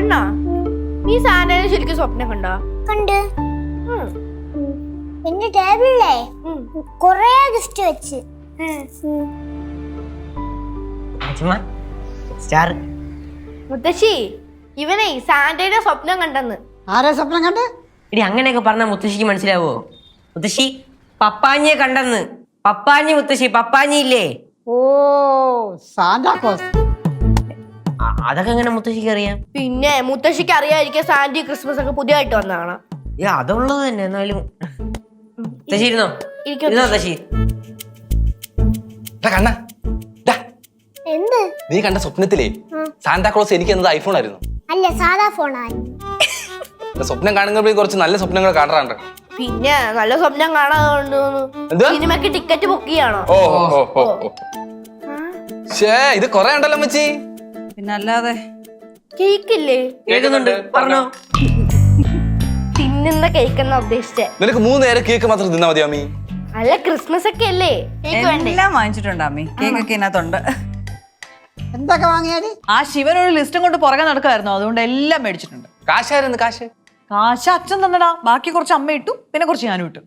കണ്ണാ നീ സാന്റനെ ശരിക്കും സ്വപ്നം കണ്ടോ? കണ്ട്. എന്റെ ടേബിളിലേ കൊറേ ഗിഫ്റ്റ് വെച്ച്. മുത്തശ്ശി ഇവനെ സാന്റയുടെ സ്വപ്നം കണ്ടെന്ന്. ആരാ സ്വപ്നം കണ്ട്? ഇടി അങ്ങനെയൊക്കെ പറഞ്ഞ മുത്തശ്ശിക്ക് മനസ്സിലാവോ? മുത്തശ്ശി പപ്പാഞ്ഞിയെ കണ്ടെന്ന്. പപ്പാഞ്ഞി മുത്തശ്ശി, പപ്പാഞ്ഞി ഇല്ലേ? ഓ സാന്റാക്ലോസ്. അതൊക്കെ എങ്ങനെ മുത്തശ്ശിക്ക് അറിയാം? പിന്നെ മുത്തശ്ശിക്ക് അറിയാതിരിക്കും സാന്റി ക്രിസ്മസ് ഒക്കെ പുതിയതായിട്ട് വന്നതാണ്. അതുള്ളത് തന്നെ. എന്നാലും മുത്തശ്ശി ഇരുന്നോ, ഇരുന്നോ മുത്തശ്ശി. എന്ത്? നീ കണ്ട സ്വപ്നത്തിലേ സാന്താക്ലോസ് എനിക്ക് എന്നത് ഐഫോൺ ആയിരുന്നു. അല്ല, സാധാ ഫോണാണ്. സ്വപ്നം കാണുമ്പോൾ കുറച്ച് നല്ല സ്വപ്നങ്ങൾ കാണാറുണ്ട്. പിന്നെ നല്ല സ്വപ്നം കാണാൻ സിനിമക്ക് ടിക്കറ്റ് ബുക്ക് ചെയ്യാണോ? ഇത് കൊറേ ഉണ്ടല്ലോ അമ്മച്ചി. പിന്നല്ലാതെ കേക്കില്ലേ? കേൾക്കുന്നുണ്ട്, പറഞ്ഞോ. തിന്നുന്ന കേക്ക് എന്നാ ഉദ്ദേശിച്ചേ. നിനക്ക് 3 നേരം കേക്ക് മാത്രം തിന്നാ മതി അമ്മി. അല്ല ക്രിസ്മസ് ഒക്കെ അല്ലേ, കേക്ക് വേണ്ടേ? എല്ലാം വാങ്ങിച്ചിട്ടുണ്ട് അമ്മി. കേക്കൊക്കെ ഇതിനകത്തുണ്ട്. എന്തൊക്കെ വാങ്ങിയാല്? ആ ശിവനൊരു ലിസ്റ്റും കൊണ്ട് പുറകെ നടക്കായിരുന്നു, അതുകൊണ്ട് എല്ലാം മേടിച്ചിട്ടുണ്ട്. കാശായിരുന്നു കാശ്? കാശ് അച്ഛൻ തന്നടാ. ബാക്കി കുറച്ച് അമ്മ ഇട്ടു, പിന്നെ കുറച്ച് ഞാനും ഇട്ടു.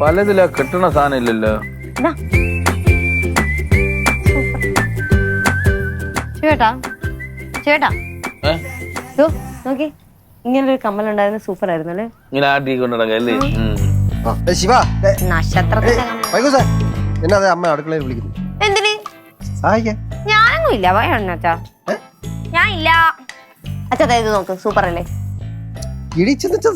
പലതിലാ കിട്ടണ സാധനം ഇല്ലല്ലോ. ചേട്ടാ ചേട്ടാ നോക്കി, ഇങ്ങനൊരു കമ്മലുണ്ടായിരുന്നു, സൂപ്പർ ആയിരുന്നു അല്ലേ? ഇങ്ങനെ ആട്ടി കൊണ്ടിടക്കല്ലേ. ശിവ നക്ഷത്രത്തിന്റെ എന്നാ അമ്മ അടുക്കളയിൽ വിളിക്കുന്നു? എന്തിന്? സഹായിക്കാൻ. ഞാനൊന്നും ഇല്ല, അച്ഛാ. ഞാൻ ഇല്ല അച്ഛാ. ഇത് നോക്ക്, സൂപ്പർ അല്ലേ?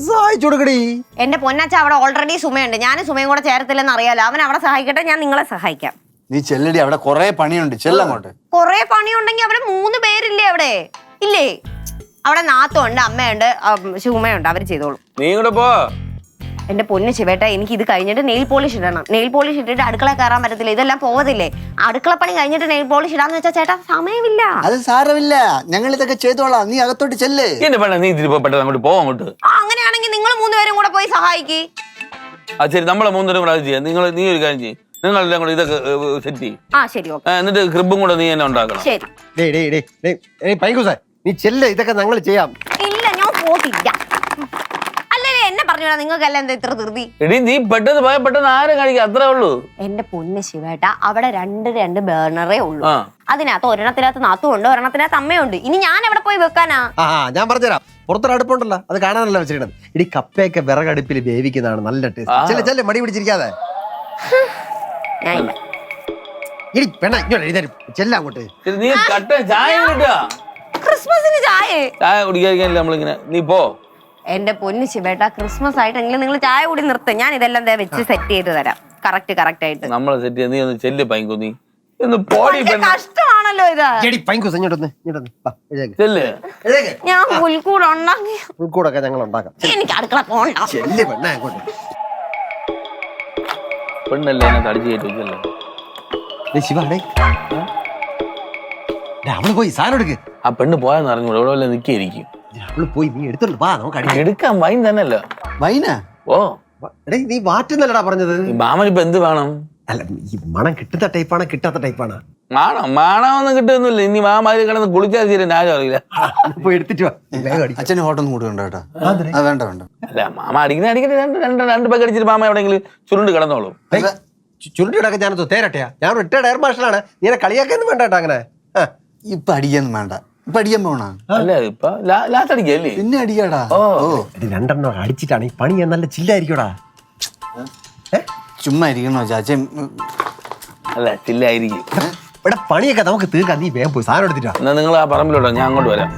സഹായിച്ചു കൊടുക്കടി. എന്റെ പൊന്നച്ഛ, അവിടെ ഓൾറെഡി സുമയുണ്ട്. ഞാനും സുമയും കൂടെ ചേരത്തില്ലെന്ന് അറിയാലോ. അവൻ അവിടെ സഹായിക്കട്ടെ, ഞാൻ നിങ്ങളെ സഹായിക്കാം. നീ ചെല്ലടി, അവിടെ കൊറേ പണിയുണ്ട്. ചെല്ലങ്ങോട്ട്. കൊറേ പണിയുണ്ടെങ്കിൽ അവിടെ 3 പേരില്ലേ? അവിടെ ഇല്ലേ? അവിടെ നാത്തുണ്ട്, അമ്മയുണ്ട്, ശുമയുണ്ട്. അവര് ചെയ്തോളും. നീ കൂടെ പോ. എന്റെ പൊന്ന് ശിവേട്ട, എനിക്ക് ഇത് കഴിഞ്ഞിട്ട് നെയിൽ പോളിഷ് ഇടണം. നെയിൽ പോളിഷ് ഇട്ടിട്ട് അടുക്കള കയറാൻ പറ്റത്തില്ല. ഇതെല്ലാം പോവതില്ലേ? അടുക്കള പണി കഴിഞ്ഞിട്ട് നെയിൽ പോളിഷ് ഇടാന്ന് വെച്ചാൽ ചേട്ടാ സമയമില്ല. അത് സാരമില്ല, ഞങ്ങൾ ഇതൊക്കെ ചെയ്തോളാം. നീ അകത്തോട്ട് ചെല്ലേ. എന്റെ പെണ്ണ, നീ തിരി പെട്ടെന്ന് അങ്ങോട്ട് പോ. അങ്ങോട്ട് അങ്ങനെയാണെങ്കിൽ നിങ്ങൾ 3 പേരും കൂടെ പോയി സഹായിക്ക്. ശരി, നമ്മളെ 3 പേരും കൂടെ അത് ചെയ്യാം. നീ ഒരു കാര്യം ചെയ്യും, നിങ്ങളെല്ലാം കൂടെ ഇതൊക്കെ സെറ്റ് ചെയ്യും. ശരി, എന്നിട്ട് ക്രിബും കൂടെ നീ തന്നെ ഉണ്ടാക്കണം. ശരി. പൈക്കൂസേ, നീ ചെല്ലേ, ഇതൊക്കെ ഞങ്ങൾ ചെയ്യാം. ഇല്ല, ഞാൻ പോട്ടില്ല. അല്ലേ എന്നെ പറഞ്ഞോടാ, നിങ്ങൾക്കെല്ലാം എന്താ ഇത്ര ധൃതി? എടി നീ പെട്ടെന്ന് പോയാൽ പെട്ടെന്ന് ആരും കാണിക്കുക, അത്രേ ഉള്ളൂ. എന്റെ പൊന്ന് ശിവേട്ട, അവിടെ 2 ബേർണറേ ഉള്ളൂ. അതിനകത്ത് ഒരെണ്ണത്തിനകത്ത് നാത്തുണ്ട്, ഒരെണ്ണത്തിനകത്ത് അമ്മയുണ്ട്. ഇനി ഞാൻ എവിടെ പോയി വെക്കാനാ? ഞാൻ പറഞ്ഞുതരാം. പുറത്തൊരു അടുപ്പുണ്ടല്ലോ, അത് കാണാനല്ല വെച്ചിരുന്നത്. ഇടി കപ്പയൊക്കെ വിറകടുപ്പിൽ വേവിക്കുന്നതാണ് നല്ല ടേസ്റ്റ്. ചെല്ലേ, മടി പിടിച്ചിരിക്കാതെ. ഇടി പെണ്ണ ചെല്ല അങ്ങോട്ട്. നീ കട്ട ചായ കിട്ടുക. ക്രിസ്മസിന് ചായ കുടിക്കാതിരിക്കാനില്ല നമ്മളിങ്ങനെ. നീ പോ. എന്റെ പൊന്ന് ശിവേട്ട, ക്രിസ്മസ് ആയിട്ടെങ്കിലും നിങ്ങൾ ചായ കൂടി നിർത്തും. ഞാൻ ഇതെല്ലാം വെച്ച് സെറ്റ് ചെയ്ത് തരാം, കറക്റ്റ് ആയിട്ട്. നമ്മളെ സെറ്റ് ചെയ്ത് നീ ഒന്ന് ചെല്ല് പൈങ്കു. നീ ഒന്ന് പോടി. കഷ്ടമാണല്ലോ ഇത്. ചെല്ല്. ഞാൻ പുൽക്കൂട് ഉണ്ടാക്കി. പുൽക്കൂടൊക്കെ ഞങ്ങൾ ഉണ്ടാക്കാം. എനിക്ക് അടുക്കള പോണ്ട. പെണ്ണല്ലേ എന്നെ കടിച്ചു കയറ്റില്ലേ? ശിവാണേ, അവള് പോയി സാധനം എടുക്ക്. ആ പെണ്ണ് പോയാന്ന് അറിഞ്ഞു, ഇവിടെ വല്ല നിൽക്കിയിരിക്കും. അവള് പോയി, നീ എടുത്തോണ്ട് വാ, നമുക്ക് എടുക്കാൻ വൈൻ തന്നെയല്ലോ. വൈനാ? ഓ നീ വാറ്റുന്നല്ലടാ പറഞ്ഞത്. മാമനിപ്പോ എന്ത് വേണം? അല്ല, ഈ മണം കിട്ടുന്ന ടൈപ്പാണ് കിട്ടാത്ത ടൈപ്പാണ്? മാണമൊന്നും കിട്ടുന്നില്ല. ഇനി മാമ അതിൽ കിടന്ന് കുളിച്ചാൽ തീരെ ആരും അറിയില്ല. പോയി എടുത്തിട്ട് വാ. അച്ഛന് ഹോട്ടൊന്നും കൂടുകണ്ട കേട്ടോ. വേണ്ട വേണ്ട. അല്ല, മാമ അടിക്കുന്ന രണ്ട് പക്ക് അടിച്ചിട്ട് മാമ എവിടെയെങ്കിലും ചുരുണ്ട് കിടന്നോളും. ചുരുണ്ടിടക്കെ ഞാനത് തേരട്ടെയാ. ഞാൻ റിട്ടയർഡ് എയർ മാർഷലാണ്. നീ കളിയാക്കൊന്നും വേണ്ട കേട്ടോ. അങ്ങനെ ഇപ്പൊ അടിക്കൊന്നും വേണ്ട. ഇപ്പൊ അടിക്കാൻ പോണ അല്ല, ഇപ്പൊ ലാസ്റ്റ് അടിക്കല്ലേ? പിന്നെ അടിക്കാടാ. ഓ, 2 അടിച്ചിട്ടാണ് ഈ പണി. നല്ല ചില്ലായിരിക്കടാ. ചുമ്മാ ഇരിക്കണോ ചാച്ചൻ? അല്ല, ചില്ലായിരിക്കും. ഇവിടെ പണിയൊക്കെ നമുക്ക് തീർക്കാം. നീ വേഗം പോയി സാധനം എടുത്തിട്ടാ. എന്നാ നിങ്ങൾ ആ പറമ്പിലോട്ടോ, ഞാൻ അങ്ങോട്ട് വരാം.